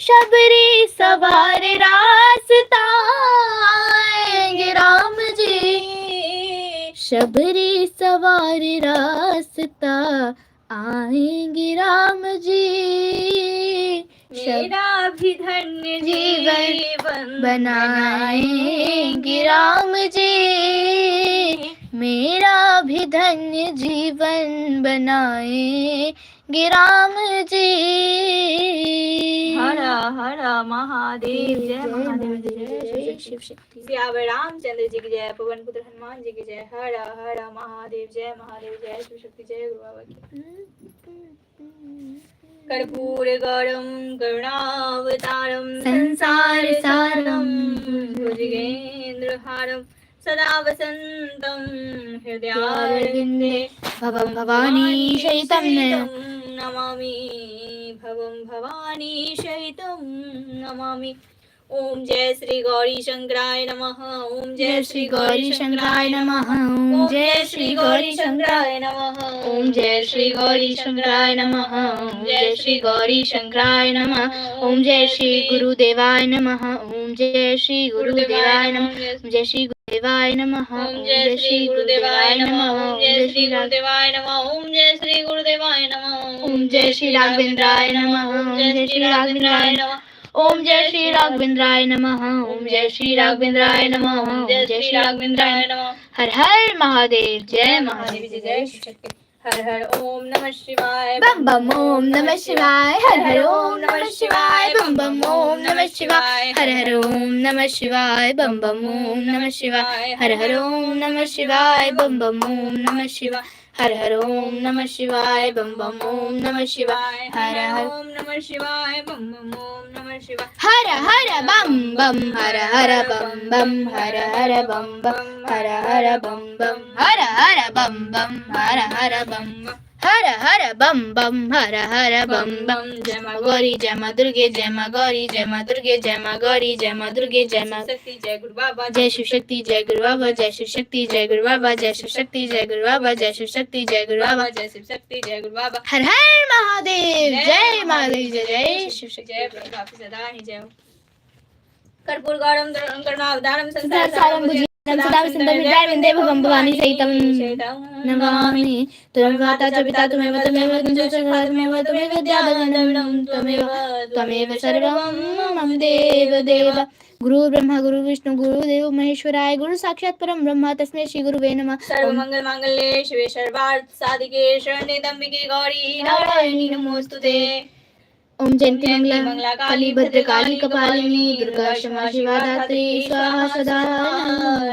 शबरी सवार रास्ता आएंगे राम जी, शबरी सवार रास्ता आएंगे राम जी, मेरा भी धन्य जीवन बनाएंगे राम जी, मेरा भी धन्य जीवन बनाएंगे राम जी। हर हर महादेव, जय महादेव, जय शिव शक्ति। सियावर रामचंद्र जी की जय, पवन पुत्र हनुमान जी की जय। हर हर महादेव, जय महादेव, जय शिव शक्ति, जय गुरु बाबा की। कर्पूर गौरम करुणावतारम संसार सारम भुजगेंद्र हारम सदा वसंतम हृदयारविंदे भवं भवानी शयितं नमामि, भवं भवानी शयितं नमामि। ओम जय श्री गौरी शंकराय नमः। ओम जय श्री गौरी शंकराय नमः। ओम जय श्री गौरी शंकराय नमः। ओम जय श्री गौरी शंकराय नमः। ओम जय श्री गौरी शंकराय नमः। ओम जय श्री गुरुदेवाय नमः। ओम जय श्री गुरुदेवाय नमः। ओम जय श्री गुरुदेवाय नमः। ओम जय श्री गुरुदेवाय नमः। ओम जय श्री गुरुदेवाय नमः। ओम जय श्री गुरुदेवाय नमः। ओम जय श्री राघवेंद्राय नमः। ओम जय श्री राघवेंद्राय नमः। ओम जय श्री राघवेंद्राय नमः। ओम जय श्री राघवेंद्राय नमः। ओम जय श्री राघवेंद्राय नमः। हर हर महादेव, जय महादेव, जय शिव शक्ति। हर हर ओम नमः शिवाय, बम बम ओम नमः शिवाय। हर हर ओम नमः शिवाय, बम बम ओम नमः शिवाय। हर हर ओम नमः शिवाय, बम बम ओम नमः शिवाय। हर हर ओम नमः शिवाय, बम बम ओम नमः शिवाय। हर हर ओम नमः शिवाय, बम बम ओम नमः शिवाय। हर हर ओम नमः शिवाय, बम बम ओम नमः शिवाय। हर हर बम बम, हर हर बम बम, हर हर बम बम, हर हर बम बम, हर हर बम बम, हर हर बम बम, हर हर बम बम, हर हर बम बम। जय मां गौरी, जय मां दुर्गे, जय मां गौरी, जय मां दुर्गे, जय मां गौरी, जय मां दुर्गे, जय मां शक्ति, जय गुरु बाबा, जय शिव शक्ति, जय गुरु बाबा, जय शिव शक्ति, जय गुरु बाबा, जय शिव शक्ति, जय गुरु बाबा, जय शिव शक्ति, जय गुरु बाबा, जय शिव शक्ति, जय गुरु बाबा। हर हर महादेव, जय महादेव, जय शिव शक्ति, जय प्रभु सदा ही जय। कर्पूर गौरम करुणावतारम संसार सारं भुजगेन्द्रं सदा वसन्तं हृदयारविन्दे भवं भवानी सहितं नमामि। त्वं माता च पिता त्वमेव, त्वमेव गुरुः त्वमेव, त्वमेव विद्याधनं त्वमेव सर्वं मम देव देव। गुरु ब्रह्मा गुरु विष्णु गुरुदेव महेश्वराय, गुरु साक्षात् परं ब्रह्म तस्मै श्री गुरुवे नमः। सर्वमंगल मांगल्ये शिवे सर्वार्थ साधिके शरण्ये त्र्यंबके गौरी नारायणी नमोस्तुते। ओम जयंती मंगला काली भद्रकाली कपालिनी दुर्गा क्षमा शिवा धात्री स्वाहा सदा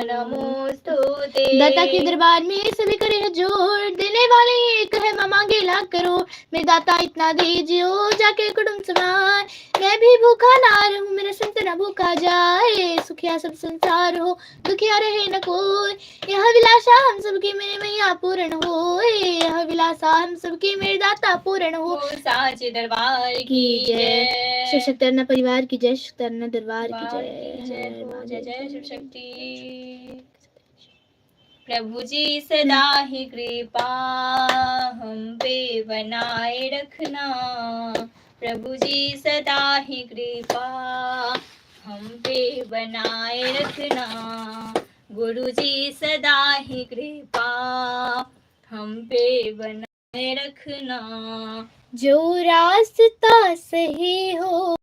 नमोस्तुते। दाता के दरबार में सभी करे हाथ जोड़, देने वाले एक है मां मांगे लाख करोड़। मेरे दाता इतना दीजियो जाके कुटुंब समार, मैं भी भूखा ना रहूं मेरा संत न भूखा जाए। सुखिया सब संसार हो दुखिया रहे न कोई, यह विलासा हम सबकी मेरे मैया पूर्ण हो। यह विलासा हम सबकी मेरे दाता पूर्ण हो। साचे दरबार की जय, शिव शक्ति अरना परिवार की जय, शक्ति अरना दरबार की जय। जय जय शिव शक्ति। प्रभु जी सदा ही कृपा हम पे बनाए रखना। प्रभु जी सदा ही कृपा हम पे बनाए रखना। गुरु जी सदा ही कृपा हम पे बनाए रखना। जो रास्ता सही हो,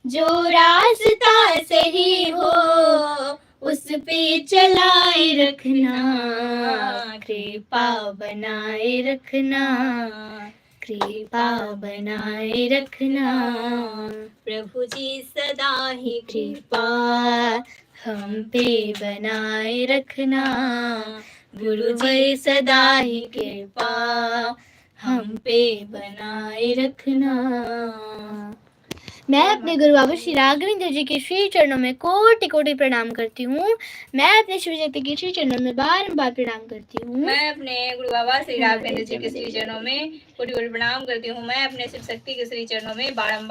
जो रास्ता सही हो उस पे चलाए रखना। कृपा बनाए रखना, कृपा बनाए रखना। प्रभु जी सदा ही कृपा हम पे बनाए रखना। गुरु जी सदा ही कृपा हम पे बनाए रखना। मैं अपने गुरु बाबा श्री राघवेंद्र जी के श्री चरणों में कोटि कोटि प्रणाम करती हूँ। मैं अपने शिव शक्ति के श्री चरणों में बारंबार प्रणाम करती हूँ। मैं अपने गुरु बाबा श्री राघवेंद्र जी के श्री चरणों में कोटि कोटि प्रणाम करती हूँ। मैं अपने शिव शक्ति के श्री चरणों में बारंबार